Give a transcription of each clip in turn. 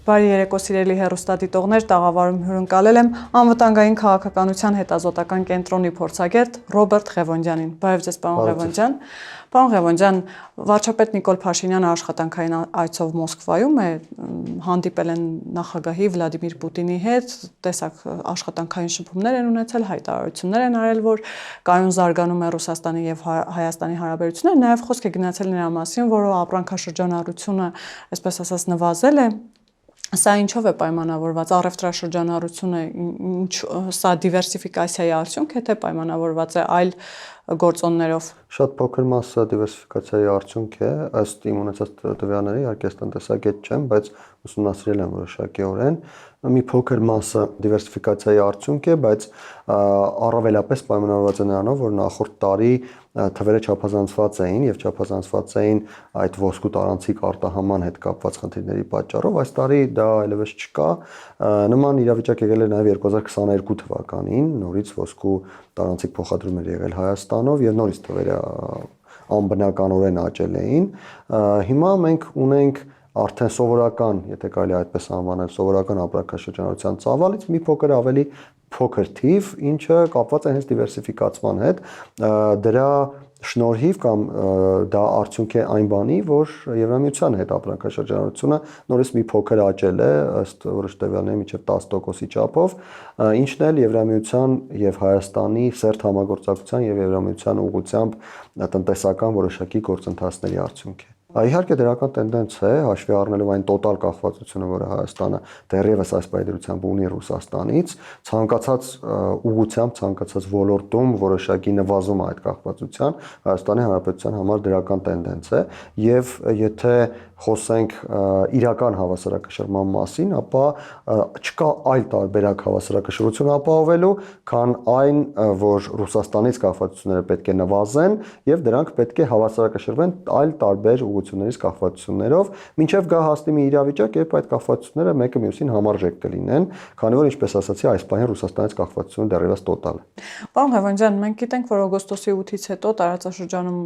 Բարի երեկո սիրելի հեռուստադիտողներ, տաղավարում հյուրընկալել եմ անվտանգային քաղաքականության հետազոտական կենտրոնի փորձագետ Ռոբերտ Ղևոնդյանին։ Բարև ձեզ, պարոն Ղևոնդյան։ Պարոն Ղևոնդյան, վարչապետ Նիկոլ Փաշինյանը աշխատանքային այցով Մոսկվայում է, հանդիպել են նախագահի Վլադիմիր Պուտինի հետ, տեսակ աշխատանքային շփումներ են ունեցել, հայտարարություններ են արել, որ կայուն զարգանում է Ռուսաստանի եւ Հայաստանի հարաբերությունները, նաեւ խոսք է գնացել նրա մասին, որ ապրանքաշրջանառությունը, այսպես ասած, նվազել է։ Սա ինչով է պայմանավորված, առևտրաշրջանառությունը, սա դիվերսիֆիկացիայի արդյունք է, թե պայմանավորված է այլ գործոններով։ Շատ փոքր մասը դիվերսիֆիկացիայի արդյունք է, ըստ իմ ունեցած տվյալների, իհարկե տնտեսագետ չեմ, բայց ուսումնասիրել եմ որոշակիորեն, մի փոքր մասը դիվերսիֆիկացիայի արդյունք է, բայց առավելապես պայմանավորված է նրանով, որ նախորդ տարի թվերը չափազանցված էին եւ չափազանցված էին այդ ոսկու տարանցիկ արտահանման հետ կապված խնդիրների պատճառով, այս տարի դա այլևս չկա։ Նման իրավիճակ եղել է նաեւ 2022 թվականին, նորից ոսկու տարանցիկ փոխադրում էր եղել Հայաստանով եւ նորից թվերը անբնականորեն աճել էին։ Հիմա մենք ունենք արդեն սովորական, եթե կարելի այդպես անվանել, սովորական ապրանքաշրջանառության ծավալից մի փոքր ավելի փոքր թիվ, ինչը կապված է հենց դիվերսիֆիկացման հետ, դրա շնորհիվ կամ դա արդյունք է այն բանի, որ Եվրամիության հետ ապրանքաշրջանառությունը նորից մի փոքր աճել է, ըստ որոշ տվյալների մինչև 10%-ի չափով, ինչն էլ Եվրամիության եւ Հայաստանի սերտ համագործակցության եւ Եվրամիության ուղղությամբ տնտեսական որոշակի գործընթացների արդյունք է։ Իհարկե դրական տենդենց է, հաշվի առնելով այն տոտալ կախվածությունը, որը Հայաստանը դեռևս այս պայմանությամբ ունի Ռուսաստանից, ցանկացած ուղղությամբ, ցանկացած ոլորտում որոշակի նվազում այդ կախվածության Հայաստանի Հանրապետության համար դրական տենդենց է, եւ եթե խոսենք իրական հավասարակշռման մասին, ապա չկա այլ տարբերակ հավասարակշռություն ապահովելու, քան այն, որ Ռուսաստանից կախվածությունները պետք է նվազեն եւ դրանք պետք է հավասարակշռվեն այլ տարբեր ուղղություններից կախվածություններով, մինչեւ գա հասնի մի իրավիճակ, երբ այդ կախվածությունները մեկը մյուսին համարժեք կլինեն, քանի որ ինչպես ասացի, այս պահին Ռուսաստանից կախվածությունը դեռևս տոտալ է։ Պարոն Ղևոնդյան, մենք գիտենք, որ օգոստոսի 8-ից հետո տարածաշրջանում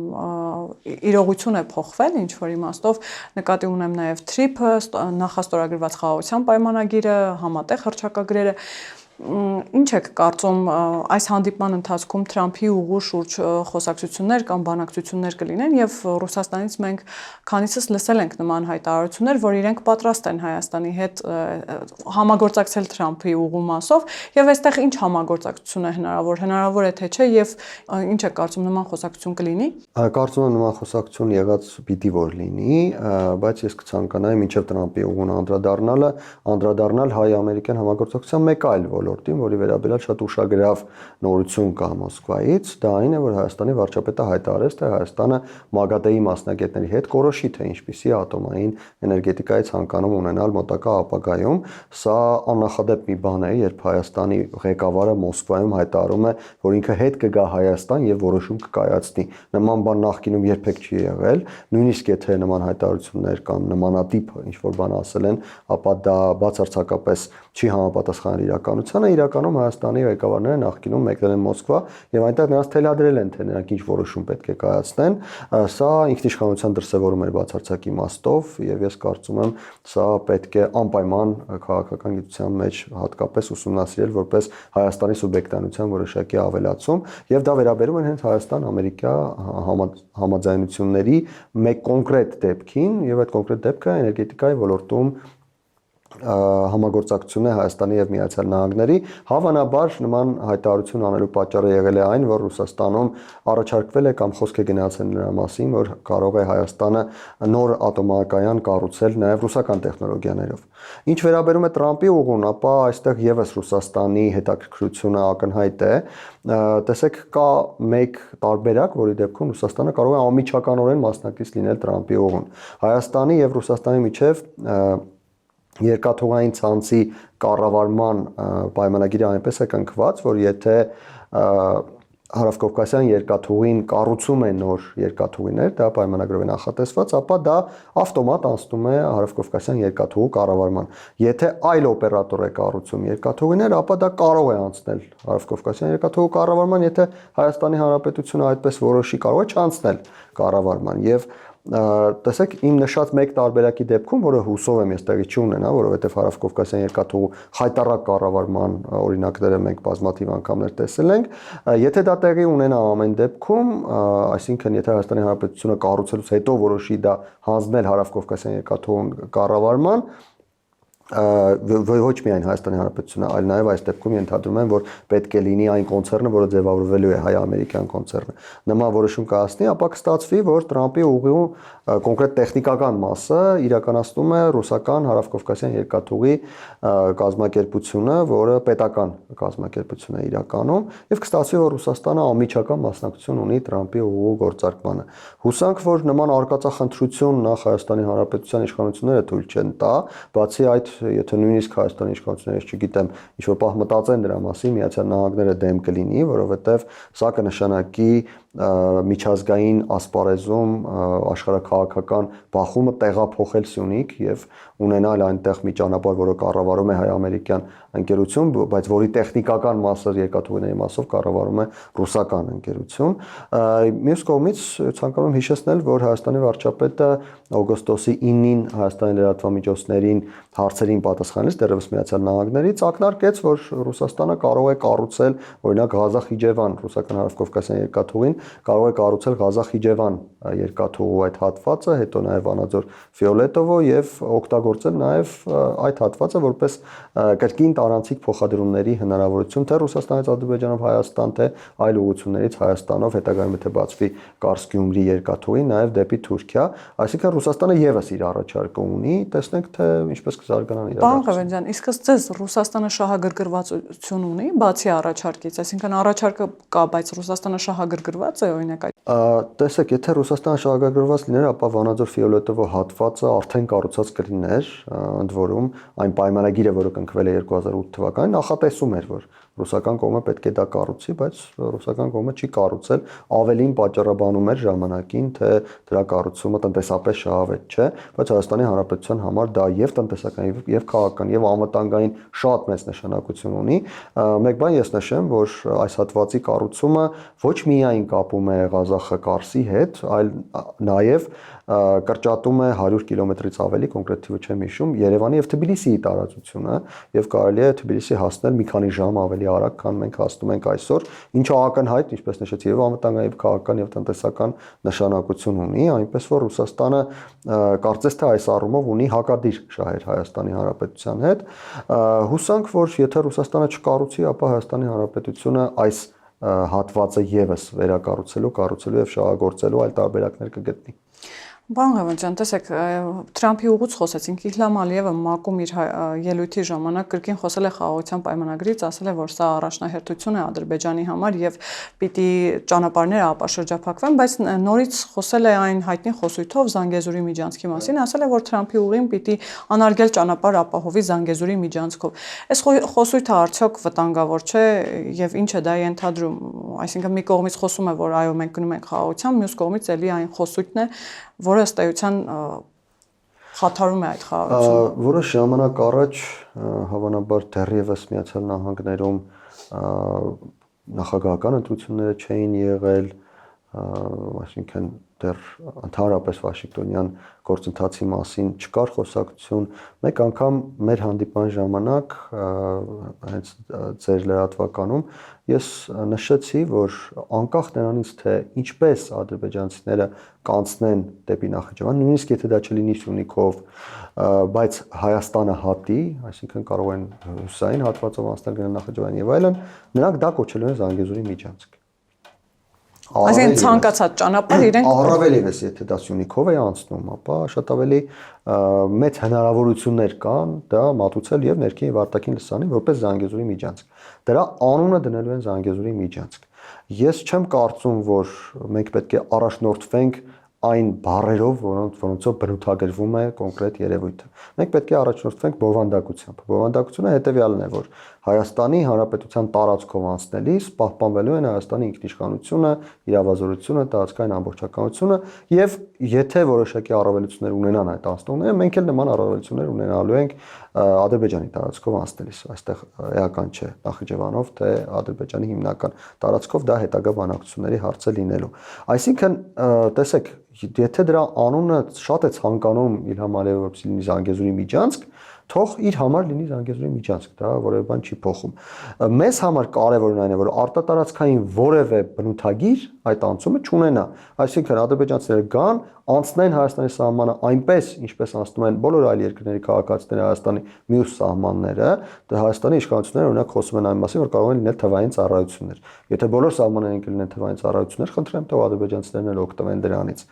իրողություն է փոխվել, ինչ որ իմաստով նկատի ունեմ նաև TRIP-ը, նախաստորագրված խաղաղության պայմանագիրը, համատեղ հռչակագրերը։ Ինչ եք կարծում, այս հանդիպման ընթացքում Թրամփի ուղու շուրջ խոսակցություններ կամ բանակցություններ կլինեն եւ Ռուսաստանից մենք քանիսս լսել ենք նման հայտարարություններ, որ իրենք պատրաստ են Հայաստանի հետ համագործակցել Թրամփի ուղու մասով եւ այստեղ ինչ համագործակցություն է հնարավոր է թե չէ եւ ինչ եք կարծում նման խոսակցություն կլինի։ Կարծում եմ նման խոսակցություն եղած պիտի որ լինի, բայց ես կցանկանայի մինչեւ Թրամփի ուղուն անդրադառնալ հայ-ամերիկյան համագործակցության մեկ այլ ոլորտին, որի վերաբերյալ շատ ուշագրավ նորություն կա Մոսկվայից, դա այն է, որ Հայաստանի վարչապետը հայտարարեց, թե Հայաստանը ՄԱԳԱՏԷ-ի մասնագետների հետ կորոշի, թե ինչպիսի ատոմային էներգետիկայի ցանկանում ունենալ մոտակա ապագայում։ Սա աննախադեպ մի բան է, երբ Հայաստանի ղեկավարը Մոսկվայում հայտարարում է, որ ինքը հետ կգա Հայաստան եւ որոշում կկայացնի։ Նման բան նախկինում երբեք չի եղել, նույնիսկ եթե նման հայտարարություններ կամ նմանատիպ ինչ-որ բան ասել են, ապա դա բացարձակապես չի համապատասխանել իրականությանը, իրականում Հայաստանի ղեկավարները նախկինում մեկնել են Մոսկվա եւ այնտեղ նրանց թելադրել են, թե նրանք ինչ որոշում պետք է կայացնեն։ Սա ինքնիշխանության դրսևորում էր բացարձակ իմաստով եւ ես կարծում եմ, սա պետք է անպայման քաղաքական գիտության մեջ հատկապես ուսումնասիրել որպես Հայաստանի սուբյեկտանության որոշակի ավելացում եւ դա վերաբերում է հենց Հայաստան-Ամերիկա համաձայնությունների մեկ կոնկրետ դեպքին եւ այդ կոնկրետ դեպքը էներգետիկայի ոլորտում համագործակցություն է Հայաստանի եւ Միացյալ Նահանգների, հավանաբար նման հայտարարություն անելու պատճառը եղել է այն, որ Ռուսաստանում առաջարկվել է կամ խոսք է գնացել նրա մասին, որ կարող է Հայաստանը նոր ատոմակայան կառուցել նաեւ ռուսական տեխնոլոգիաներով։ Ինչ վերաբերում է Թրամփի ուղուն, ապա այստեղ եւս Ռուսաստանի հետաքրքրությունը ակնհայտ է։ Տեսեք, կա մեկ տարբերակ, որի դեպքում Ռուսաստանը կարող է անմիջականորեն մասնակից լինել Թրամփի ուղուն։ Հայաստանի եւ Ռուսաստանի միջև երկաթուղային ցանցի կառավարման պայմանագիրը այնպես է կնքված, որ եթե Հարավկովկասյան երկաթուղին կառուցում է նոր երկաթուղիներ, դա պայմանագրով է նախատեսված, ապա դա ավտոմատ անցնում է Հարավկովկասյան երկաթուղու կառավարման։ Եթե այլ օպերատոր է կառուցում երկաթուղիներ, ապա դա կարող է անցնել Հարավկովկասյան երկաթուղու կառավարման, եթե Հայաստանի Հանրապետությունը այդպես որոշի, կարող է չանցնել կառավարման։ Եվ տեսեք, իմ նշած մեկ տարբերակի դեպքում, որը հուսով եմ ես տեղի չունենա, որովհետև Հարավկովկասյան երկաթուղու խայտառակ կառավարման օրինակները մենք բազմաթիվ անգամներ տեսել ենք, եթե դա տեղի ունենա ամեն դեպքում, այսինքն եթե Հայաստանի Հանրապետությունը կառուցելուց հետո որոշի դա հանձնել Հարավկովկասյան երկաթուղու կառավարման, ոչ միայն Հայաստանի Հանրապետությունը, այլ նաև այս դեպքում ենթադրում եմ, որ պետք է լինի այն կոնցեռնը, որը ձևավորվելու է հայ-ամերիկյան կոնցեռնը, նման որոշում կայացնի, ապա կստացվի, որ Տրամպի ուղիու կոնկրետ տեխնիկական մասը իրականացնում է ռուսական Հարավկովկասյան երկաթուղի կազմակերպությունը, որը պետական կազմակերպություն է իրականում, եւ կստացվի, որ Ռուսաստանը անմիջական մասնակցություն ունի Տրամպի ուղիու գործարկմանը։ Հուսանք, որ նման արկածախնդրություն նախ Հայաստանի Հանրապետության իշխանությունները թույլ չեն տա, բացի այդ եթե նույնիսկ Հայաստանի իշխանությունները, չգիտեմ, ինչ-որ պահ մտածեն դրա մասին, Միացյալ Նահանգները դեմ կլինի, որովհետև սա կնշանակի միջազգային ասպարեզում աշխարհաքաղաքական բախումը տեղափոխել Սյունիք եւ ունենալ այնտեղ մի ճանապարհ, որը կառավարում է հայ-ամերիկյան ընկերություն, բայց որի տեխնիկական մասը երկաթուղիների մասով կառավարում է ռուսական ընկերություն։ Մյուս կողմից ցանկանում եմ հիշեցնել, որ Հայաստանի վարչապետը օգոստոսի 9-ին Հայաստանի լրատվամիջոցներին հարցերին պատասխանելիս դեռևս Միացյալ Նահանգներից ակնարկեց, որ Ռուսաստանը կարող է կառուցել օրինակ Ղազախ-Իջևան ռուսական Հարավկովկասյան երկաթուղին կարող է կառուցել Ղազախ-Իջևան երկաթուղու այդ հատվածը, հետո նաև Վանաձոր Ֆիոլետովո եւ օգտագործել նաև այդ հատվածը որպես կրկին տարանցիկ փոխադրումների հնարավորություն թե Ռուսաստանից Ադրբեջանով Հայաստան, թե այլ ուղղություններից Հայաստանով հետագայում եթե բացվի Կարս-Գյումրի երկաթուղի նաև դեպի Թուրքիա, այսինքն Ռուսաստանը եւս իր առաջարկը ունի, տեսնենք թե ինչպես կզարգանան իրադարձությունները։ Պարոն Ղևոնդյան, իսկ ձեզ Ռուսաստանը շահագրգռվածություն ունի բացի առաջարկից, այսինքն առաջարկը կա, բայց Ռուսաստանը շահագրգռված է օրինակ այդ։ Տեսեք, եթե Ռուսաստանը շահագրգռված լիներ, ապա Վանաձոր Ֆիոլետովո հատվածը արդեն կառուցած կլիներ, ընդ որում այն պայմանագիրը, որը կնքվել է 2008 թվականին, նախատեսում էր, որ ռուսական կողմը պետք է դա կառուցի, բայց ռուսական կողմը չի կառուցել, ավելին պատճառաբանում էր ժամանակին, թե դրա կառուցումը տնտեսապես շահավետ չէ, բայց Հայաստանի Հանրապետության համար դա եւ տնտեսական եւ քաղաքական եւ անվտանգային շատ մեծ նշանակություն ունի։ Մեկ բան ես նշեմ, որ այս հատվածի կառուցումը ոչ միայն կապում է Ղազախը Կարսի հետ, այլ նաեւ կրճատում է 100 կիլոմետրից ավելի, կոնկրետ թիվը չեմ հիշում, Երևանի եւ Թբիլիսիի տարածությունը եւ կարելի է Թբիլիսի հասնել մի քանի ժամ ավելի արագ, քան մենք հասնում ենք այսօր, ինչը ակնհայտ, ինչպես նշեցի, եւ անվտանգային, եւ քաղաքական եւ տնտեսական նշանակություն ունի, այնպես որ Ռուսաստանը կարծես թե այս առումով ունի հակադիր շահեր Հայաստանի Հանրապետության հետ։ Հուսանք, որ եթե Ռուսաստանը չկառուցի, ապա Հայաստանի Հանրապետությունը այս հատվածը եւս կառուցելու եւ շահագործելու այլ տարբերակներ կգտնի։ Պարոն Ղևոնդյան, տեսեք, Թրամփի ուղուց խոսեցինք, Իլհամ Ալիևը ՄԱԿ-ում իր ելույթի ժամանակ կրկին խոսել է խաղաղության պայմանագրից, ասել է, որ սա առաջնահերթություն է Ադրբեջանի համար եւ պիտի ճանապարհները ապաշրջափակվեն, բայց նորից խոսել է այն հայտնի խոսույթով Զանգեզուրի միջանցքի մասին, ասել է, որ Թրամփի ուղին պիտի անարգել ճանապարհ ապահովի Զանգեզուրի միջանցքով։ Այս խոսույթը արդյոք վտանգավոր չէ եւ ինչ է դա ենթադրում, այսինքն մի կողմից խոսում է, որ այո, մենք գնում ենք խաղաղության, մյուս կողմից էլի այն խոսույթն է, որը ըստ էության խաթարում է այդ խաղաղությունը։ Որոշ ժամանակ առաջ հավանաբար դեռևս Միացյալ Նահանգներում նախագահական ընտրությունները չէին եղել, այսինքն դեռ ընդհանրապես Վաշինգտոնյան գործընթացի մասին չկար խոսակցություն։ Մեկ անգամ մեր հանդիպման ժամանակ հենց ձեր լրատվականում ես նշեցի, որ անկախ նրանից թե ինչպես ադրբեջանցիները կանցնեն դեպի Նախիջևան, նույնիսկ եթե դա չլինի Սյունիքով, բայց Հայաստանը հատի, այսինքն կարող են հյուսային հատվածով անցնել գնալ Նախիջևան եւ այլն, նրանք դա կոչելու են Զանգեզուրի միջանցք։ Այսինքն ցանկացած ճանապարհ իրենք առավել եւս եթե դա Սյունիքով է անցնում, ապա շատ ավելի մեծ հնարավորություններ կան դա մատուցել եւ ներքին եւ արտաքին լսանին որպես Զանգեզուրի միջանցք։ Դրա անունը դնելու են Զանգեզուրի միջանցք։ Ես չեմ կարծում, որ մենք պետք է առաջնորդվենք այն բառերով, որոնցով բնութագրվում է կոնկրետ երևույթը։ Մենք պետք է առաջնորդվենք բովանդակությամբ։ Բովանդակությունը հետեւյալն է, որ Հայաստանի Հանրապետության տարածքով անցնելիս պահպանվելու են Հայաստանի ինքնիշխանությունը, իրավազորությունը, տարածքային ամբողջականությունը եւ եթե որոշակի առավելություններ ունենան այդ անցնողները, մենք էլ նման առավելություններ ունենալու ենք Ադրբեջանի տարածքով անցնելիս։ Այստեղ էական չէ Նախիջևանով թե Ադրբեջանի հիմնական տարածքով դա հետագա բանակցությունների հարց է լինելու։ Այսինքն, տեսեք, եթե դրա անունը շատ է ցանկանում Իլհամ Ալիևը, որպեսզի լինի Զանգեզուրի միջանցք, թող իր համար լինի Զանգեզուրի միջանցք, դա որևէ բան չի փոխում։ Մեզ համար կարևորն այն է, որ արտատարածքային որևէ բնութագիր այդ անցումը չունենա։ Այսինքն ադրբեջանցիները գան, անցնեն Հայաստանի սահմանը այնպես, ինչպես անցնում են բոլոր այլ երկրների քաղաքացիները Հայաստանի մյուս սահմանները, դա Հայաստանի իշխանությունները օրինակ խոսում են այն մասին, որ կարող են լինել թվային ծառայություններ։ Եթե բոլոր սահմաններն կլինեն թվային ծառայություններ, խնդրեմ թող ադրբեջանցիներն էլ օգտվեն դրանից։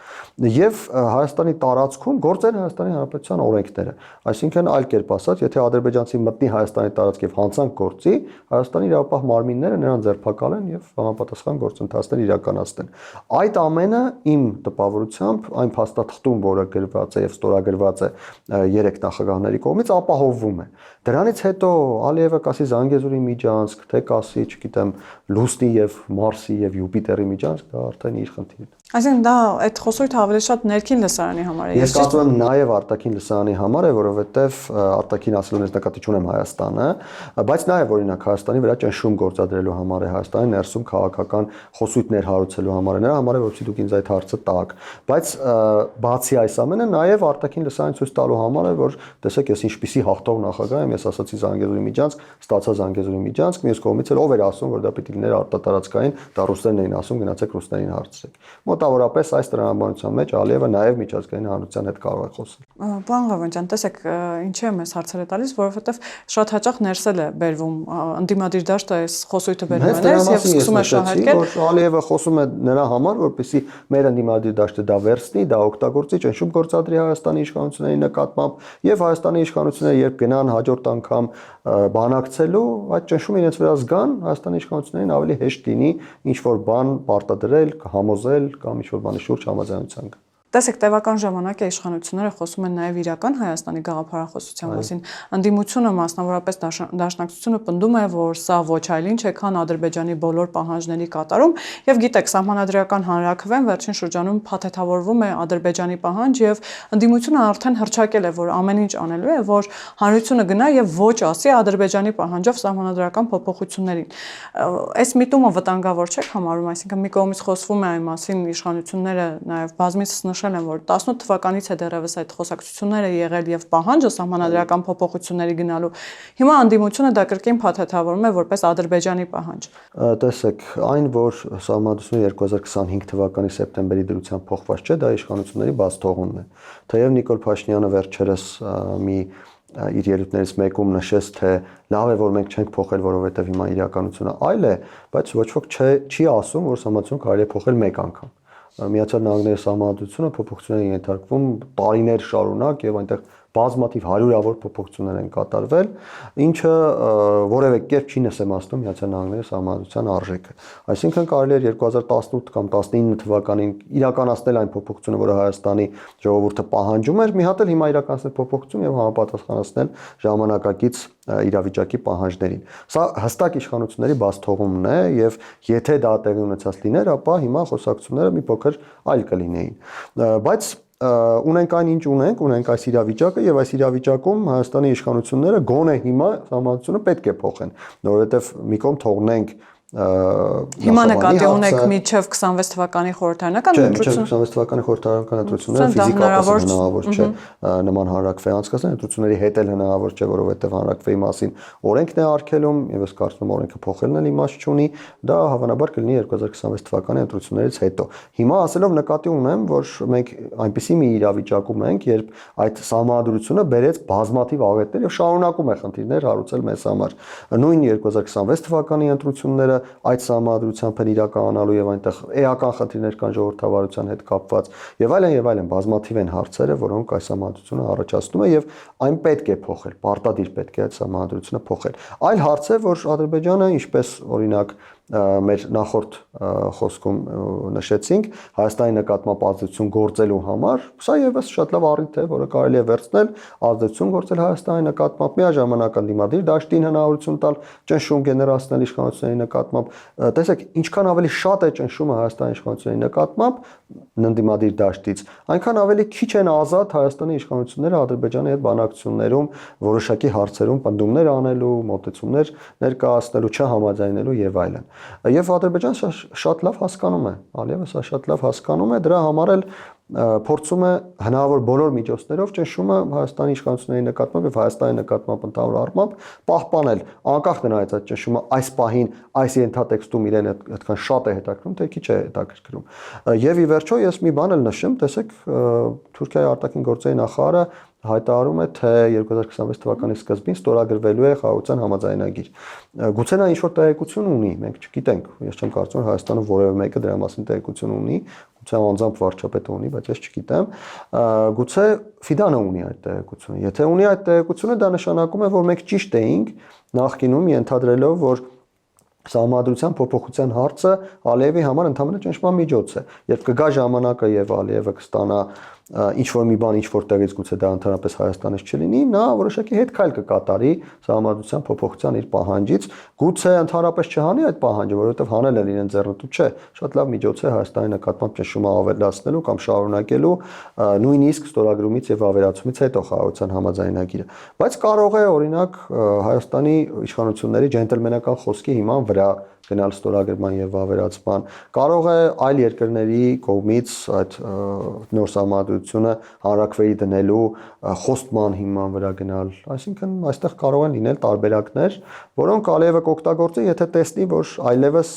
Եվ Հայաստանի տարածքում գործեն Հայաստանի Հանրապետության օրենքները։ Այսինքն այլ կերպ ասած, եթե ադրբեջանցի մտնի Հայաստանի տարածք եւ հանցանք գործի, Հայաստանի իրավապահ մարմինները նրան ձերբակալեն եւ համապատասխան գործընթացներ իրականացնեն։ Այդ ամենը իմ տպավորությամբ այն փաստաթղթում, որը գրված է եւ ստորագրված է 3 նախագահների կողմից, ապահովվում է։ Դրանից հետո Ալիևը կասի Զանգեզուրի միջանցք, թե կասի, չգիտեմ, Լուսնի եւ Մարսի եւ Յուպիտերի միջանցք, դա արդեն իր խնդիրն է։ Այսինքն դա այդ խոսույթը ավելի շատ ներքին լսարանի համար է։ Ես կարծում եմ նաև արտաքին լսարանի համար է, որովհետև արտաքին ասելունից նկատի չունեմ Հայաստանը, բայց նաև օրինակ Հայաստանի վրա ճնշում գործադրելու համար է, Հայաստանի ներսում քաղաքական խոսույթներ հարուցելու համար է, նրա համար է, որովհետեւ դուք ինձ այդ հարցը տաք։ Բայց բացի այս ամենը նաև արտաքին լսարանին ցույց տալու համար է, որ տեսեք ես ինչպիսի հաղթող նախագահ եմ, ես ասացի Զանգեզուրի միջանցք, ստացա Զանգեզուրի միջանցք, մյուս կողմից էլ ով էր ասում, որ դա պիտի լիներ արտատարածքային, դա ռուսներն էին ասում, գնացեք ռուսներին հարցրեք։ Մոտավորապես այս տրամաբանության մեջ Ալիևը նաև միջազգային հանրության հետ կարող է խոսել։ Պարոն Ղևոնդյան, տեսեք, ինչի եմ ես հարցերը տալիս, որովհետև շատ հաճախ ներսել է բերվում ընդդիմադիր դաշտը այս խոսույթը բերում է ներս եւ սկսում է շահարկել, որ Ալիևը խոսում է նրա համար, որպեսզի մեր ընդդիմադիր դաշտը դա վերցնի, դա օգտագործի, ճնշում գործադրի Հայաստանի իշխանությունների նկատմամբ եւ Հայաստանի իշխանությունները երբ գնան հաջորդ անգամ բանակցելու, այդ ճնշումը իրենց վրա զգան, Հայաստանի իշխանություններին ավելի հեշտ լինի ինչ որ բան պարտադրել, համոզել կամ ինչ որ բանի շուրջ համաձայնության գալ։ Տեսեք, տևական ժամանակ է իշխանությունները խոսում են նաև իրական Հայաստանի գաղափարախոսության մասին։ Ընդդիմությունը, մասնավորապես Դաշնակցությունը պնդում է, որ սա ոչ այլ ինչ է, քան Ադրբեջանի բոլոր պահանջների կատարում, եւ գիտեք, Սահմանադրական հանրաքվեն վերջին շրջանում փաթեթավորվում է Ադրբեջանի պահանջ եւ ընդդիմությունը արդեն հռչակել է, որ ամեն ինչ անելու է, որ հանրությունը գնա եւ ոչ ասի Ադրբեջանի պահանջով սահմանադրական փոփոխություններին։ Այս միտումը վտանգավոր չէ համարում, այսինքն մի կողմից խոսվում է այն մասին, իշխանությունները նաև բազմիցս նշել են, որ 18 թվականից է դեռևս այդ խոսակցությունները եղել եւ պահանջը սահմանադրական փոփոխությունների գնալու։ Հիմա անդիմությունը դա կրկին փաթեթավորում է որպես Ադրբեջանի պահանջ։ Տեսեք, այն որ սահմանադրությունը 2025 թվականի սեպտեմբերի դրությամբ փոխված չէ, դա իշխանությունների բաց թողունն է։ Թեև Նիկոլ Փաշինյանը վերջերս մի իր ելույթներից մեկում նշեց, թե լավ է, որ մենք չենք փոխել, որովհետև հիմա իրականությունը այլ է, բայց ոչ ոք չի ասում, որ սահմանադրությունը կարելի է փոխել մեկ անգամ։ Միացյալ Նահանգների սահմանադրությունը փոփոխությունների է ենթարկվում տարիներ շարունակ եւ այնտեղ բազմաթիվ հարյուրավոր փոփոխություններ են կատարվել, ինչը որևէ կերպ չի նսեմացնում Միացյալ Նահանգների սահմանադրության արժեքը։ Այսինքն կարելի է 2018 կամ 19 թվականին իրականացնել այն փոփոխությունը, որը Հայաստանի ժողովուրդը պահանջում էր, մի հատ էլ հիմա իրականացնել փոփոխություն եւ համապատասխանեցնել ժամանակակից իրավիճակի պահանջներին։ Սա հստակ իշխանությունների բաց թողումն է եւ եթե դա տեղի ունեցած լիներ, ապա հիմա խոսակցությունները մի փոքր այլ կլինեին։ Բայց ունենք այն ինչ ունենք այս իրավիճակը եւ այս իրավիճակում Հայաստանի իշխանությունները գոնե հիմա համացությունը պետք է փոխեն, որովհետեւ մի կողմ թողնենք Հիմա նկատի ունեք մինչև 26 թվականի խորհրդարանական ընտրություն։ Մինչև 26 թվականի խորհրդարանական ընտրությունները ֆիզիկապես հնարավոր չէ նման հանրակրվեի անցկացնել, ընտրությունների հետ էլ հնարավոր չէ, որովհետև հանրակրվեի մասին օրենքն է արգելում, եւ ես կարծում եմ օրենքը փոխելն էլ իմաստ չունի, դա հավանաբար կլինի 2026 թվականի ընտրություններից հետո։ Հիմա ասելով նկատի ունեմ, որ մենք այնպիսի մի իրավիճակում ենք, երբ այդ սահմանադրությունը բերեց բազմաթիվ աղետներ եւ շարունակում է խնդիրներ հարուցել մեզ համար։ Նույն 2026 թվականի ընտրությունները այդ սահմանադրությամբ են իրականանալու եւ այնտեղ էական խնդիրներ կան ժողովրդավարության հետ կապված եւ այլն բազմաթիվ են հարցերը, որոնք այս սահմանադրությունը առաջացնում է եւ այն պետք է փոխել, պարտադիր պետք է այդ սահմանադրությունը փոխել։ Այլ հարց է, որ Ադրբեջանը, ինչպես օրինակ մեր նախորդ խոսքում նշեցինք, Հայաստանի նկատմամբ ազդեցություն գործելու համար, սա եւս շատ լավ առիթ է, որը կարելի է վերցնել, ազդեցություն գործել Հայաստանի նկատմամբ, միաժամանակ ընդդիմադիր դաշտին հնարավորություն տալ ճնշում գեներացնել իշխանությունների նկատմամբ։ Տեսեք, ինչքան ավելի շատ է ճնշումը Հայաստանի իշխանությունների նկատմամբ ընդդիմադիր դաշտից, այնքան ավելի քիչ են ազատ Հայաստանի իշխանությունները Ադրբեջանի հետ բանակցություններում որոշակի հարցերում պնդումներ անելու, մոտեցումներ ներկայացնելու, չհամաձայնելու եւ այլն։ Եվ Ադրբեջանը շատ լավ հասկանում է, Ալիևը սա շատ լավ հասկանում է, դրա համար էլ փորձում է հնարավոր բոլոր միջոցներով ճնշումը Հայաստանի իշխանությունների նկատմամբ եւ Հայաստանի նկատմամբ ընդհանուր առմամբ պահպանել, անկախ նրանից այդ ճնշումը այս պահին, այս ենթատեքստում իրեն այդքան շատ է հետաքրքրում, թե քիչ է հետաքրքրում։ Եվ ի վերջո ես մի բան էլ նշեմ, տեսեք, Թուրքիայի արտաքին գործերի նախարարը հայտարարում է, թե 2026 թվականի սկզբին ստորագրվելու է խաղաղության համաձայնագիր։ Գուցե նա ինչ-որ տեղեկություն ունի, մենք չգիտենք, ես չեմ կարծում Հայաստանում որևէ մեկը դրա մասին տեղեկություն ունի, գուցե անձամբ վարչապետը ունի, բայց ես չգիտեմ։ Գուցե Ֆիդանը ունի այդ տեղեկությունը։ Եթե ունի այդ տեղեկությունը, դա նշանակում է, որ մենք ճիշտ էինք նախկինում ենթադրելով, որ Սահմանադրության փոփոխության հարցը Ալիևի համար ընդհանրապես ճնշման միջոց է։ Երբ կգա ժամանակը եւ Ալիևը կստանա ինչ որ մի բան, ինչ որ տեղից գուցե դա ընդհանրապես Հայաստանից չլինի, նա որոշակի հետքայլ կկատարի Սահմանադրության փոփոխության իր պահանջից, գուցե ընդհանրապես չհանի այդ պահանջը, որովհետեւ հանել են իրեն ձեռնտու չէ, շատ լավ միջոց է Հայաստանի նկատմամբ ճնշումը ավելացնելու կամ շարունակելու, նույնիսկ ստորագրումից եւ ավերացումից հետո խաղաղության համաձայնագիրը։ Բայց կարող է օրինակ Հայաստանի իշխանությունների ջենտլմենական խոսքի հիման վրա գնալ ստորագրման եւ ավերացման, կարող է այլ երկրների կողմից այդ նոր սահմանադրությունը հանրակրվեի դնելու խոստման հիման վրա գնալ, այսինքն այստեղ կարող են լինել տարբերակներ, որոնք Ալիևը կօգտագործի, եթե տեսնի, որ այլևս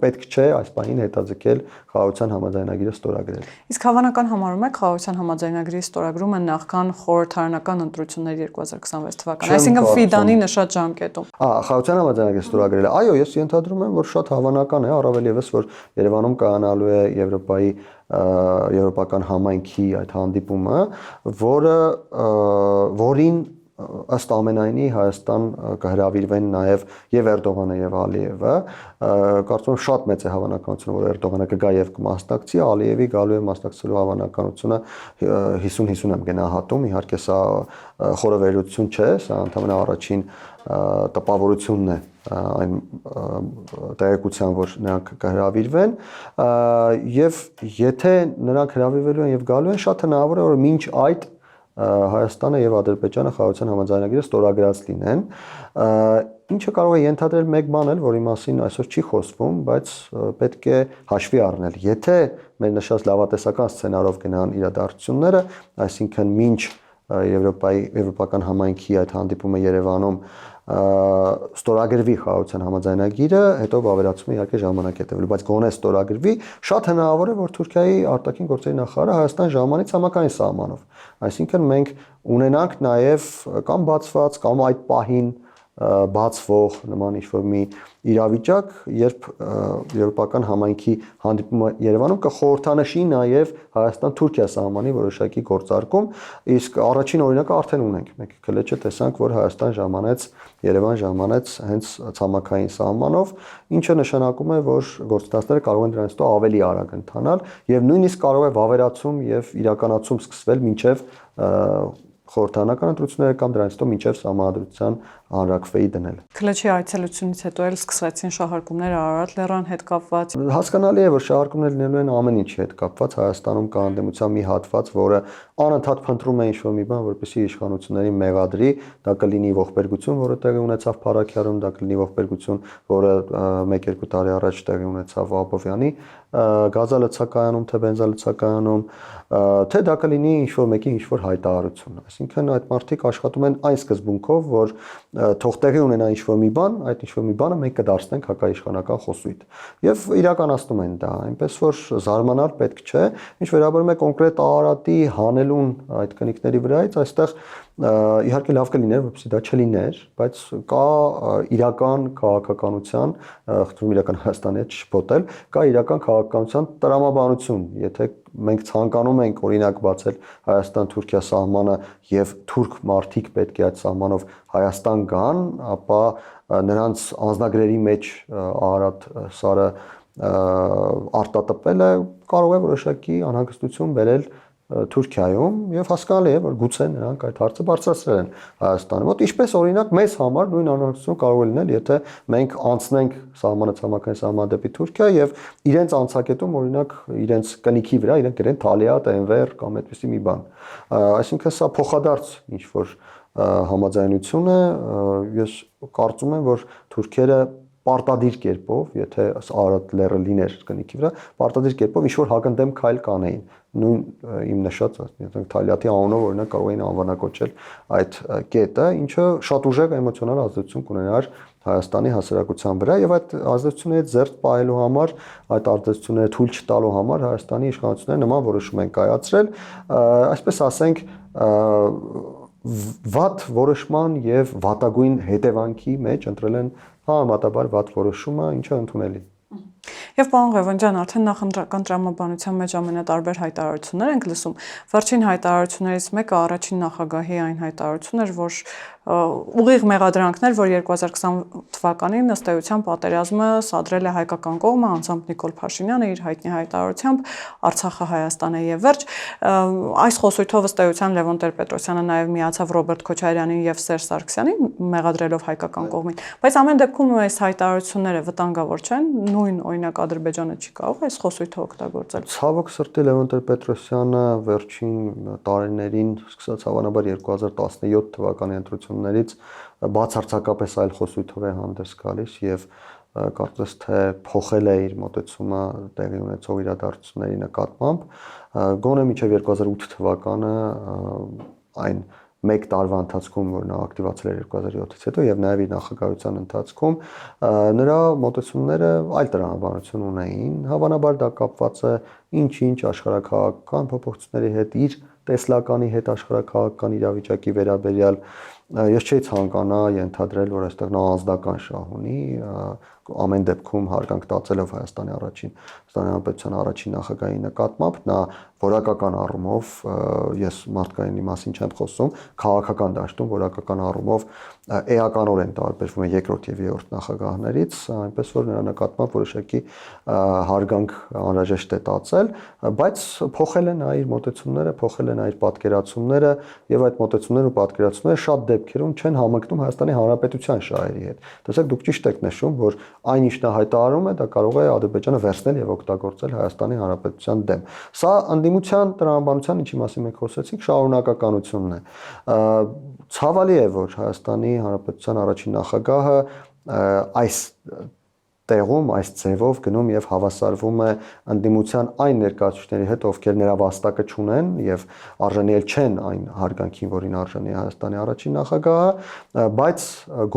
պետք չէ այս պահին հետաձգել խաղաղության համաձայնագիրը ստորագրել։ Իսկ հավանական համարում եք խաղաղության համաձայնագրի ստորագրումը նախքան խորհրդարանական ընտրություններ 2026 թվականին, այսինքն Ֆիդանի նշած ժամկետում։ Խաղաղության համաձայնագիրը ստորագրելը, այո, ես ենթադրում եմ, որ շատ հավանական է, առավել եւս, որ Երևանում կայանալու է Եվրոպայի եվրոպական համայնքի այդ հանդիպումը, որին ըստ ամենայնի Հայաստան կհրավիրվեն նաև եւ Էրդողանը եւ Ալիևը, կարծում եմ շատ մեծ է հավանականությունը, որ Էրդողանը կգա եւ կմասնակցի, Ալիևի գալու եւ մասնակցելու հավանականությունը 50-50 եմ գնահատում, իհարկե սա խորը վերլուծություն չէ, սա ընդհանրապես առաջին տպավորությունն է այն տեղեկության, որ նրանք կհրավիրվեն, եւ եթե նրանք հրավիրվելու են եւ գալու են, շատ հնարավոր է, որ մինչ այդ Հայաստանը եւ Ադրբեջանը խաղաղության համաձայնագիրը ստորագրած լինեն, ինչը կարող է ենթադրել մեկ բան էլ, որի մասին այսօր չի խոսվում, բայց պետք է հաշվի առնել։ Եթե մեր նշած լավատեսական սցենարով գնան իրադարձությունները, այսինքն մինչ եվրոպական համայնքի այդ հանդիպումը Երևանում ստորագրվի խաղաղության համաձայնագիրը, հետո ավերացումը իհարկե ժամանակ է տևելու, բայց գոնե ստորագրվի, շատ հնարավոր է, որ Թուրքիայի արտաքին գործերի նախարարը Հայաստան ժամանի ցամաքային սահմանով, այսինքն մենք ունենանք նաև կամ բացված, կամ այդ պահին բացվող նման ինչ-որ մի իրավիճակ, երբ եվրոպական համայնքի հանդիպումը Երևանում կխորհրդանշի նաև Հայաստան-Թուրքիա սահմանի որոշակի գործարկում, իսկ առաջին օրինակը արդեն ունենք, մենք քլեչը տեսանք, որ Հայաստան ժամանեց, Երևան ժամանեց հենց ցամաքային սահմանով, ինչը նշանակում է, որ գործընթացները կարող են դրանից հետո ավելի արագ ընթանալ եւ նույնիսկ կարող է վավերացում եւ իրականացում սկսվել մինչեւ խորհրդարանական ընտրությունները կամ դրանից հետո մինչև սահմանադրության հանրակրվեի դնել։ Քլեչի այցելությունից հետո էլ սկսվեցին շահարկումներ Արարատ լեռան հետ կապված։ Հասկանալի է, որ շահարկումներ լինելու են ամեն ինչի հետ կապված, Հայաստանում կա անդեմության մի հատված, որը անընդհատ փնտրում է ինչ-որ մի բան, որպեսզի իշխանություններին մեղադրի, դա կլինի ողբերգություն, որը տեղի ունեցավ Փարաքյարում, դա կլինի ողբերգություն, որը 1-2 տարի առաջ տեղի ունեցավ Աբովյանի գազալցակայանում, թե բենզալցակայանում, թե դա կլինի ինչ-որ մեկի ինչ-որ հայտարարություն։ Այսինքն այդ մարդիկ աշխատում են այն սկզբունքով, որ թող տեղի ունենա ինչ-որ մի բան, այդ ինչ-որ մի բանը մենք կդարձնենք հակաիշխանական խոսույթ։ Եվ իրականացնում են դա, այնպես որ զարմանալ պետք չէ, ինչ վերաբերում է կոնկրետ Արարատի հանելուն այդ կնիկների վրայից, այստեղ իհարկե լավ կլիներ, որպեսզի դա չլիներ, բայց կա իրական քաղաքականության, խնդրում իրական Հայաստանի հետ չշփոթել, կա իրական քաղաքականության տրամաբանություն, եթե մենք ցանկանում ենք օրինակ բացել Հայաստան-Թուրքիա սահմանը եւ թուրք մարդիկ պետք է այդ սահմանով Հայաստան գան, ապա նրանց անձնագրերի մեջ Արարատ սարը արտատպելը կարող է որոշակի անհանգստություն բերել Թուրքիայում եւ հասկանալի է որ գուցե նրանք այդ հարցը բարձրացրել են Հայաստանում։ Ոտ ինչպես օրինակ մեզ համար նույն անհանգստություն կարող է լինել, եթե մենք անցնենք սահմանը ցամաքային սահման դեպի Թուրքիա եւ իրենց անցակետում օրինակ իրենց կնիքի վրա իրենք գրեն Թալիատ, Էնվեր կամ այդպեսի մի բան։ Այսինքն սա փոխադարձ ինչ որ համաձայնություն է, ես կարծում եմ որ թուրքերը պարտադիր կերպով, եթե Արարատ լեռը լիներ կնիքի վրա, պարտադիր կերպով ինչ որ հակընդդեմ քայլ կանեին։ Նույն իմ նշած, ասենք Թալիատի անունով օրինակ կարող էին անվանակոչել այդ կետը, ինչը շատ ուժեղ էմոցիոնալ ազդեցություն կունենար Հայաստանի հասարակության վրա եւ այդ ազդեցություններից զերծ պահելու համար, այդ ազդեցությունները թույլ չտալու համար Հայաստանի իշխանությունները նման որոշում են կայացրել, այսպես ասենք վատ որոշման եւ վատագույն հետևանքի մեջ ընտրել են համեմատաբար վատ որոշումը, ինչը ընդունելի։ Եվ պարոն Ղևոնդյան, արդեն նախընտրական տրամաբանության մեջ ամենատարբեր հայտարարություններ ենք լսում։ Վերջին հայտարարություններից մեկը առաջին նախագահի այն հայտարարությունն էր, որ ուղիղ մեղադրանքներ, որ 2020 թվականին ըստ էության պատերազմը սադրել է հայկական կողմը, անձամբ Նիկոլ Փաշինյանը իր հայտնի հայտարարությամբ Արցախը Հայաստան է եւ վերջ։ Այս խոսույթով ըստ էության Լևոն Տեր-Պետրոսյանը նաեւ միացավ Ռոբերտ Քոչարյանին եւ Սերժ Սարգսյանին, մեղադրելով հայկական կողմին։ Բայց ամեն դեպքում այս հայտարարությունները վտանգավոր չեն, նույն օրինակ Ադրբեջանը չի կարող այս խոսույթը օգտագործել։ Ցավոք սրտի Լևոն Տեր-Պետրոսյանը վերջին տարիներին, սկսած հավանաբար 2017 թվականի ընտրություններից բացարձակապես այլ խոսույթով է հանդես գալիս եւ կարծես թե փոխել է իր մոտեցումը տեղի ունեցող իրադարձությունների նկատմամբ գոնե մինչև 2008 թվականը այն մեկ տարվա ընթացքում, որ նա ակտիվացել էր 2007-ից հետո եւ նաեւ իր նախագահության ընթացքում նրա մոտեցումները այլ տրամաբանություն ունեին, հավանաբար դա կապված է ինչ-ինչ աշխարհակաղակական փոփոխությունների հետ, իր տեսլականի հետ աշխարհակաղակական իրավիճակի վերաբերյալ ես չէի ցանկանա ենթադրել, որ այստեղ նա անձնական շահ ունի, ամեն դեպքում հարգանք տածելով Հայաստանի Հանրապետության առաջին նախագահի նկատմամբ, նա որակական առումով ես մարդկայինի մասին չեմ խոսում, քաղաքական դաշտում որակական առումով էականորեն տարբերվում է երկրորդ եւ երրորդ նախագահներից, այնպես որ նրա նկատմամբ որոշակի հարգանք անհրաժեշտ է տածել, բայց փոխել է նա իր մոտեցումները, փոխել է նա իր պատկերացումները եւ այդ մոտեցումները ու պատկերացումները շատ դեպքերում չեն համընկնում Հայաստանի Հանրապետության շահերի հետ։ Տեսեք, դուք ճիշտ եք նշում, որ այն ինչ նա հայտարարում է, դա կարող է Ադրբեջանը վերցնել եւ օգտագործել Հայաստանի Հանրապետության դեմ։ Սա ընդդիմության տրամաբանության, ինչի մասին մենք խոսեցինք, շարունակականությունն է։ Ցավալի է, որ Հայաստանի Հանրապետության առաջին նախագահը այս տեղում այս ձևով գնում եւ հավասարվում է ընդդիմության այն ներկայացուցիչների հետ, ովքեր նրա վաստակը չունեն եւ արժանի չեն այն հարգանքին, որին արժանի Հայաստանի առաջին նախագահը, բայց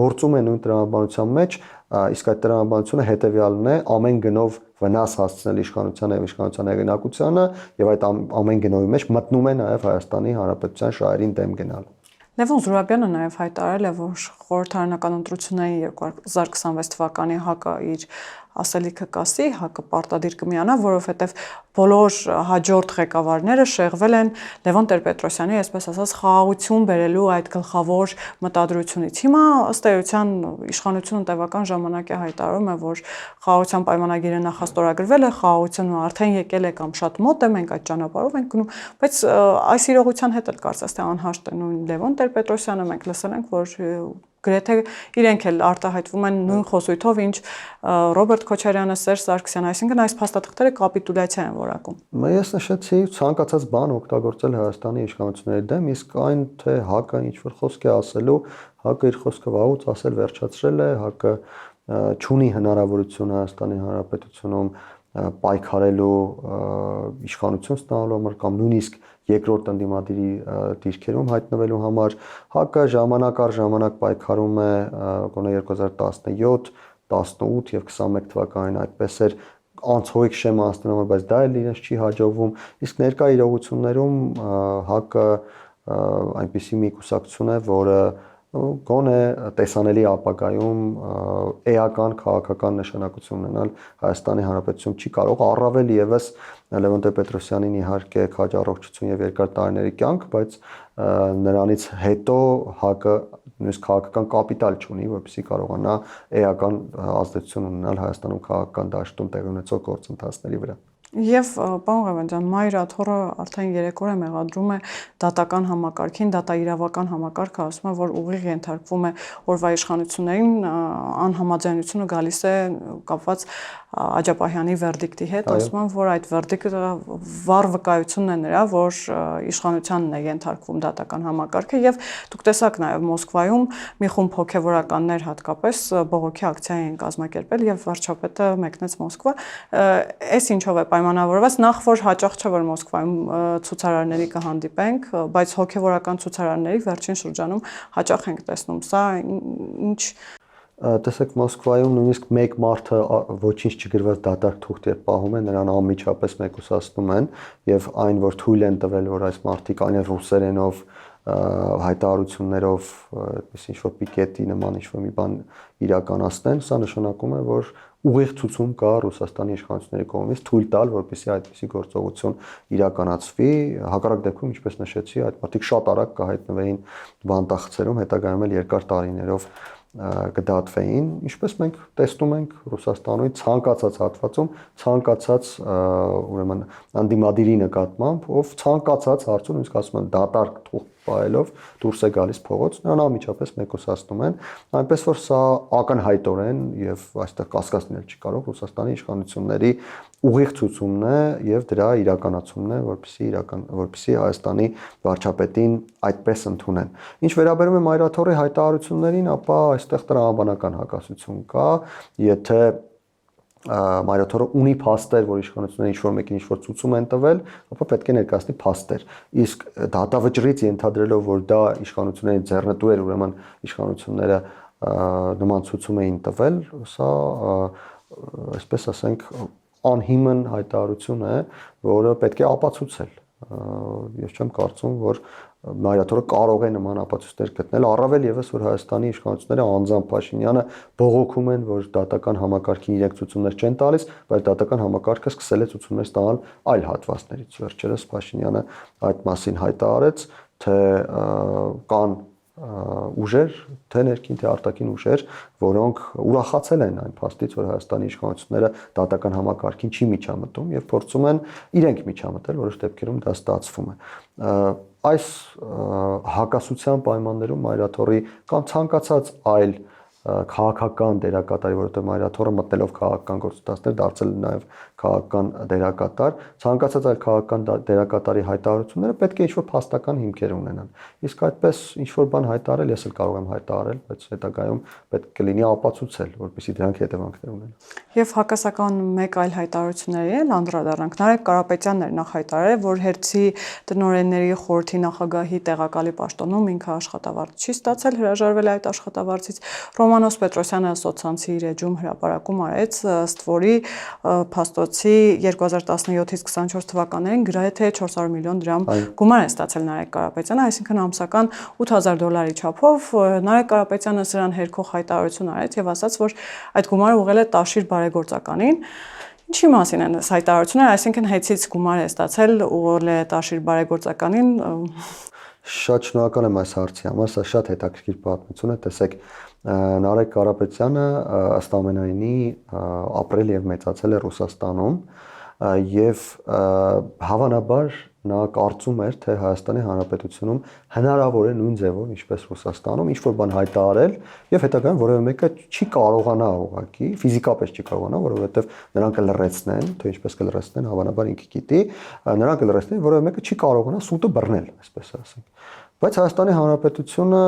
գործում է նույն տրամաբանության մեջ, իսկ այդ տրամաբանությունը հետեւյալն է՝ ամեն գնով վնաս հասցնել իշխանությանը եւ իշխանության հեղինակությանը եւ այդ ամեն գնովի մեջ մտնում է նաեւ Հայաստանի Հանրապետության շահերին դեմ գնալ։ Լևոն Զուրաբյանը նաև հայտարարել է, որ խորհրդարանական ընտրություններին 2026 թվականի ՀԱԿ-ը իր ասելիքը կասի, ՀԱԿ-ը պարտադիր կմիանա, որովհետև բոլոր հաջորդ ղեկավարները շեղվել են Լևոն Տեր-Պետրոսյանի, այսպես ասած, խաղաղություն բերելու այդ գլխավոր մտադրությունից։ Հիմա ըստ էության իշխանությունը տևական ժամանակ է հայտարարում է, որ խաղաղության պայմանագիրը նախաստորագրվել է, խաղաղությունը արդեն եկել է կամ շատ մոտ է, մենք այդ ճանապարհով ենք գնում, բայց այս իրողության հետ էլ կարծես թե անհաշտ է նույն Լևոն Տեր-Պետրոսյանը, մենք լսել ենք, որ գրեթե իրենք էլ արտահայտվում են նույն խոսույթով, ինչ Ռոբերտ Քոչարյանը, Սերժ Սարգսյանը, այսինքն այս փաստաթղթերը կապիտուլյացիա են որակում։ Ես նշեցի ցանկացած բան օգտագործել Հայաստանի իշխանությունների դեմ, իսկ այն թե ՀԱԿ-ը ինչ որ խոսք է ասելու, ՀԱԿ-ը իր խոսքը վաղուց ասել վերջացրել է, ՀԱԿ-ը չունի հնարավորություն Հայաստանի Հանրապետությունում պայքարելու իշխանություն ստանալու համար կամ նույնիսկ երկրորդ ընդդիմադիրի դիրքերում հայտնվելու համար ՀԱԿ-ը ժամանակ առ ժամանակ պայքարում է գոնե 2017, 18 եւ 21 թվականին այդպես էր անցողիկ շեմ անցնում, բայց դա էլ իրենց չի հաջողվում, իսկ ներկա իրողություններում ՀԱԿ-ը այնպիսի մի կուսակցություն է, որը գոնե տեսանելի ապագայում էական քաղաքական նշանակություն ունենալ Հայաստանի Հանրապետությունում չի կարող, առավել եւս Լևոն Տեր-Պետրոսյանին իհարկե քաջ առողջություն եւ երկար տարիների կյանք, բայց նրանից հետո ՀԱԿ-ը նույնիսկ քաղաքական կապիտալ չունի, որպեսզի կարողանա էական ազդեցություն ունենալ Հայաստանում քաղաքական դաշտում տեղի ունեցող գործընթացների վրա։ Եվ պարոն Ղևոնդյան, Մայր Աթոռը արդեն 3 օր է մեղադրում է դատական համակարգին, դատաիրավական համակարգը ասում է, որ ուղիղ ենթարկվում է օրվա իշխանություններին, անհամաձայնությունը գալիս է կապված Աջապահյանի վերդիկտի հետ, ասում են, որ այդ վերդիկտը վառ վկայությունն է նրա, որ իշխանությանն է ենթարկվում դատական համակարգը եւ դուք տեսաք նաեւ Մոսկվայում մի խումբ հոգեվորականներ հատկապես բողոքի ակցիա են կազմակերպել եւ վարչապետը մեկնեց Մոսկվա։ Այս ինչով է պայմանավորված, նախ որ հաճախ չէ որ Մոսկվայում ցուցարարների կհանդիպենք, բայց հոգեվորական ցուցարարների վերջին շրջանում հաճախ ենք տեսնում։ Սա ինչ Տեսեք Մոսկվայում նույնիսկ մեկ մարդը ոչինչ չգրված դատարկ թուղթ երբ պահում է, նրան անմիջապես մեկուսացնում են եւ այն որ թույլ են տվել որ այս մարդիկ այլ ռուսերենով հայտարարություններով այդպես ինչ որ պիկետի նման ինչ որ մի բան իրականացնեն, սա նշանակում է որ ուղիղ ցուցում կա Ռուսաստանի իշխանությունների կողմից թույլ տալ, որպեսզի այդպիսի գործողություն իրականացվի, հակառակ դեպքում, ինչպես նշեցի, այդ մարդիկ շատ արագ կհայտնվեին բանտախցերում, հետագայում էլ երկար տարիներով կդատվեին, ինչպես մենք տեսնում ենք Ռուսաստանում ցանկացած հատվածում, ցանկացած ուրեմն անդիմադիրի նկատմամբ, ով ցանկացած հարցում, իսկ ասում են դատարկ թուղթ պահելով դուրս է գալիս փողոց, նրան անմիջապես մեկուսացնում են, այնպես որ սա ակնհայտորեն եւ այստեղ կասկածնել չի կարող Ռուսաստանի իշխանությունների ուղիղ ցուցումն է եւ դրա իրականացումն է, որպեսզի Հայաստանի վարչապետին այդպես ընդունեն։ Ինչ վերաբերում է Մայր Աթոռի հայտարարություններին, ապա այստեղ տրամաբանական հակասություն կա, եթե Մայր Աթոռը ունի փաստեր, որ իշխանությունները ինչ-որ մեկին ինչ-որ ցուցում են տվել, ապա պետք է ներկայացնի փաստեր։ Իսկ դատավճռից ենթադրելով, որ դա իշխանությունների ձեռնտու էր, ուրեմն իշխանությունները նման ցուցում էին տվել, սա այսպես ասենք անհիմն հայտարարություն է, որը պետք է ապացուցել։ Ես չեմ կարծում, որ Մայր Աթոռը կարող է նման ապացույցներ գտնել, առավել եւս որ Հայաստանի իշխանությունները անձամբ Փաշինյանը բողոքում են, որ դատական համակարգին իրենք ցուցումներ չեն տալիս, բայց դատական համակարգը սկսել է ցուցումներ ստանալ այլ հատվածներից։ Վերջերս Փաշինյանը այդ մասին հայտարարեց, թե կան ուժեր, թե ներքին, թե արտաքին ուժեր, որոնք ուրախացել են այն փաստից, որ Հայաստանի իշխանությունները դատական համակարգին չի միջամտում եւ փորձում են իրենք միջամտել, որոշ դեպքերում դա ստացվում է։ Այս հակասության պայմաններում Մայր Աթոռի կամ ցանկացած այլ քաղաքական դերակատարի, որովհետև Մայր Աթոռը մտնելով քաղաքական գործընթացներ դարձել է նաև քաղաքական դերակատար, ցանկացած այլ քաղաքական դերակատարի հայտարարությունները պետք է ինչ-որ փաստական հիմքեր ունենան։ Իսկ այդպես ինչ-որ բան հայտարարել, ես էլ կարող եմ հայտարարել, բայց հետագայում պետք է լինի ապացուցել, որպեսզի դրանք հետևանքներ ունենան։ Եվ հակասական մեկ այլ հայտարարությունների էլ անդրադառնանք։ Նարեկ Կարապետյանն էր նախ հայտարարել, որ Հերցի տնօրենների խորհրդի նախագահի տեղակալի պաշտոնում ինքը աշխատավարձ չի ստացել, հրաժարվել է այդ աշխատավարձից։ Ռոմանոս Պետրոսյանը սոցցանցի իր էջում հրապարակում արեց, ըստ որի փաստոցի 2017-ից 24 թվականներին գրեթե 400 միլիոն դրամ գումար է ստացել Նարեկ Կարապետյանը, այսինքն ամսական $8,000 չափով։ Նարեկ Կարապետյանը սրան հերքող հայտարարություն արեց եւ ասաց, որ այդ գումարը ուղղել է Տաշիր բարեգործականին։ Ինչի մասին են այս հայտարարությունները, այսինքն հեծից գումար է ստացել ուղղել է Տաշիր բարեգործականին։ Շատ շնորհակալ եմ այս հարցի համար, սա շատ հետաքրքիր պատմություն է, տեսեք, Նարեկ Կարապետյանը ըստ ամենայնի ապրել եւ մեծացել է Ռուսաստանում եւ հավանաբար նա կարծում էր, թե Հայաստանի Հանրապետությունում հնարավոր է նույն ձևով, ինչպես Ռուսաստանում, ինչ-որ բան հայտարարել եւ հետագայում որևէ մեկը չի կարողանա ուղղակի, ֆիզիկապես չի կարողանա, որովհետեւ նրանք կլրացնեն, թե ինչպես կլրացնեն, հավանաբար ինքը գիտի, նրանք կլրացնեն, որևէ մեկը չի կարողանա սուտը բռնել, այսպես ասենք։ Բայց Հայաստանի Հանրապետությունը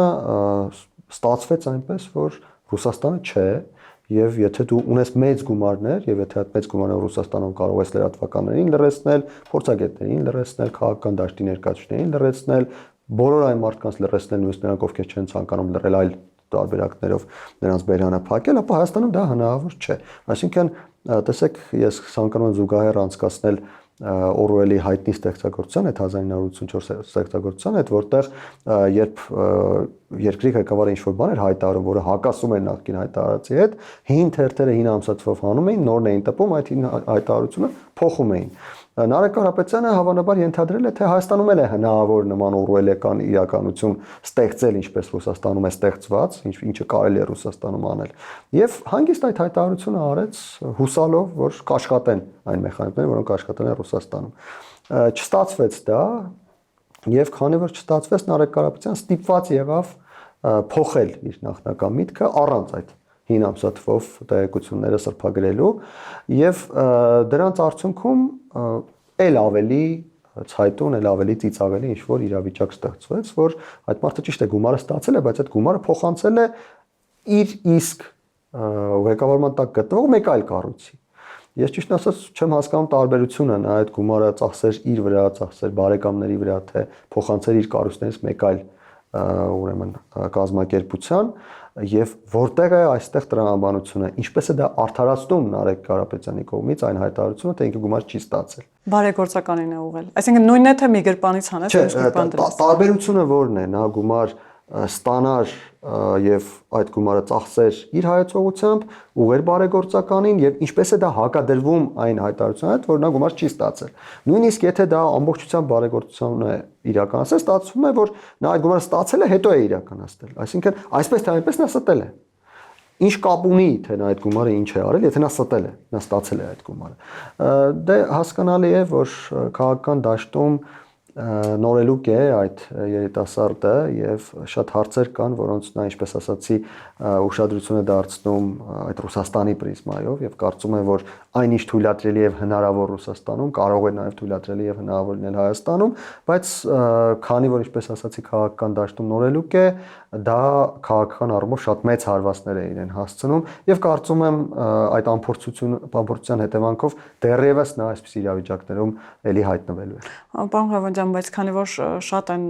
ստացվեց այնպես, որ Ռուսաստանը չէ, եւ եթե դու ունես մեծ գումարներ եւ եթե այդ մեծ գումարները Ռուսաստանում կարող ես լրատվականներին լրացնել, փորձագետներին լրացնել, քաղաքական դաշտի ներկայացուցիչներին լրացնել, բոլոր այն մարդկանց լրացնել, նույնիսկ նրանք ովքեր չեն ցանկանում լրել այլ տարբերակներով նրանց բերանը փակել, ապա Հայաստանում դա հնարավոր չէ։ Այսինքն տեսեք, ես ցանկանում եմ զուգահեռ անցկացնել Օրուելի հայտնի ստեղծագործության, այդ 1984 ստեղծագործության, այդ որտեղ երբ երկրի ղեկավարը ինչ-որ բան էր հայտարարում, որը հակասում էր նախկին հայտարարածի հետ, հին թերթերը հին ամսաթվով հանում էին, նորն էին տպում, այդ հին հայտարարությունը փոխում էին։ Նարեկ Կարապետյանը հավանաբար ենթադրել է, թե Հայաստանում էլ է հնարավոր նման օրուելական իրականություն ստեղծել, ինչպես Ռուսաստանում է ստեղծված, ինչը կարելի է Ռուսաստանում անել։ Եվ հանգիստ այդ հայտարարությունը արեց հուսալով, որ կաշխատեն այն մեխանիզմները, որոնք աշխատել են Ռուսաստանում։ Չստացվեց դա, եւ քանի որ չստացվեց, Նարեկ Կարապետյանը ստիպված եղավ փոխել իր նախնական միտքը առանց այդ հին ամսաթվով տեղեկությունները սրբագրելու եւ դրանց արդյունքում էլ ավելի ցայտուն, էլ ավելի ծիծաղելի ինչ որ իրավիճակ ստեղծվեց, որ այդ մարդը ճիշտ է գումարը ստացել է, բայց այդ գումարը փոխանցել է իր իսկ ղեկավարման տակ գտնվող մեկ այլ կառույցի։ Ես ճիշտ ասած չեմ հասկանում տարբերությունը, նա այդ գումարը ծախսեր իր վրա, ծախսեր բարեկամների վրա, թե փոխանցեր իր կառույցներից մեկ այլ ուրեմն կազմակերպության եւ որտեղ է այստեղ տրամաբանությունը, ինչպես է դա արդարացնում Նարեկ Կարապետյանի կողմից այն հայտարարությունը, թե ինքը գումար չի ստացել։ Բարեգործականին է ուղղել։ Այսինքն նույնն է թե մի գրպանից հանեց, ինչ գրպան դրեց։ Տարբերությունը որն է, նա գումար ստանար եւ այդ գումարը ծախսեր իր հայացողությամբ, ուղեր բարեգործականին եւ ինչպես է դա հակադրվում այն հայտարարությանը, որ նա գումար չի ստացել։ Նույնիսկ եթե դա ամբողջությամբ բարեգործություն է իրականացել, ստացվում է, որ նա այդ գումարը ստացել է, հետո է իրականացնել։ Այսինքն այսպես թե այնպես նա ստել է։ Ինչ կապ ունի, թե նա այդ գումարը ինչ է արել, եթե նա ստել է, նա ստացել է այդ գումարը։ Դե հասկանալի է, որ քաղաքական դաշտում նորելուկ է այդ երիտասարդը եւ շատ հարցեր կան, որոնց նա, ինչպես ասացի, ուշադրություն է դարձնում այդ Ռուսաստանի պրիզմայով եւ կարծում է, որ այնինչ թույլատրելի եւ հնարավոր Ռուսաստանում կարող է նաեւ թույլատրելի եւ հնարավոր լինել Հայաստանում, բայց քանի որ, ինչպես ասացի, քաղաքական դաշտում նորելուկ է, դա քաղաքական առումով շատ մեծ հարվածներ է իրեն հասցնում եւ կարծում եմ այդ ամփոփության հետևանքով դեռևս նա այսպես իրավիճակներում էլի հայտնվելու է։ Պարոն Ղևոնդյան, բայց քանի որ շատ են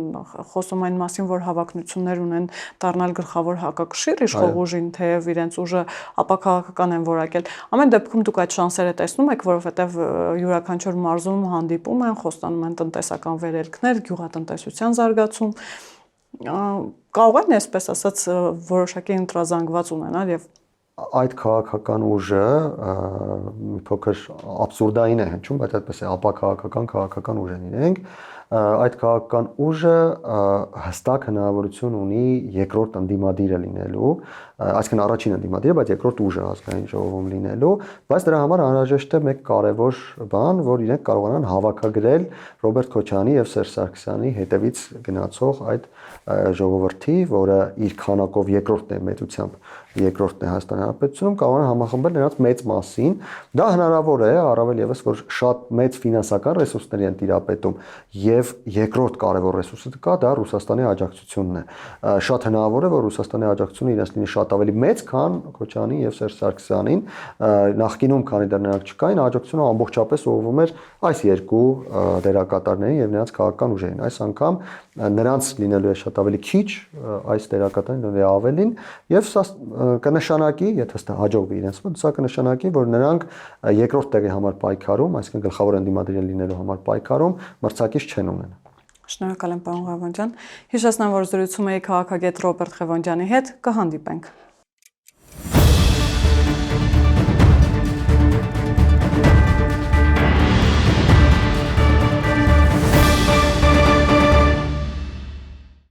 խոսում այն մասին, որ հավակնություններ ունեն դառնալ գլխավոր հակակշիռ իշխող ուժին, թեև իրենց ուժը ապաքաղաքական են որակել, ամեն դեպքում դուք այդ շանսերը տեսնում եք, որովհետեւ յուրաքանչյուր մարզում հանդիպում են, խոստանում են տնտեսական վերելքներ, գյուղատնտեսության զարգացում, կարող են այսպես ասած որոշակի ընտրազանգված ունենալ եւ այդ քաղաքական ուժը մի փոքր աբսուրդային է հնչում, բայց այդպես է, ապաքաղաքական ուժ են իրենք, այդ քաղաքական ուժը հստակ հնարավորություն ունի երկրորդ ընդդիմադիրը լինելու, այսինքն առաջին ընդդիմադիրը, բայց երկրորդ ուժը ազգային ժողովում լինելու, բայց դրա համար անհրաժեշտ է մեկ կարևոր բան, որ իրենք կարողանան հավաքագրել Ռոբերտ Քոչարյանի եւ Սերժ Սարգսյանի հետևից գնացող այդ ժողովրդի, որը իր քանակով երկրորդն է մեծությամբ, երկրորդն է Հայաստանի Հանրապետությունում, կարողանան համախմբել նրանց մեծ մասին։ Դա հնարավոր է, առավել եւս, որ շատ մեծ ֆինանսական ռեսուրսների են տիրապետում եւ երկրորդ կարևոր ռեսուրսը կա, դա Ռուսաստանի աջակցությունն է։ Շատ հնարավոր է, որ Ռուսաստանի աջակցությունը իրենց լինի շատ ավելի մեծ, քան Քոչարյանի եւ Սերժ Սարգսյանին։ Նախկինում, քանի դեռ նրանք չկային, աջակցությունը ամբողջապես ուղղվում էր այս երկու դերակատարներին եւ նրանց քաղաքական ուժերին։ Այս անգամ նրանց լինելու է շատ ավելի քիչ, այս դերակատարներին լինելու է ավելին եւ սա կնշանակի, եթե դա հաջողվի իրենց մոտ, սա կնշանակի, որ նրանք երկրորդ տեղի համար պայքարում, այսինքն գլխավոր ընդդիմադիր լինելու համար պայքարում մրցակից չեն ունենա։ Շնորհակալ եմ, պարոն Ղևոնդյան։ Հիշեցնեմ, որ զրուցում էի քաղաքագետ Ռոբերտ Ղևոնդյանի հետ, կհանդիպենք։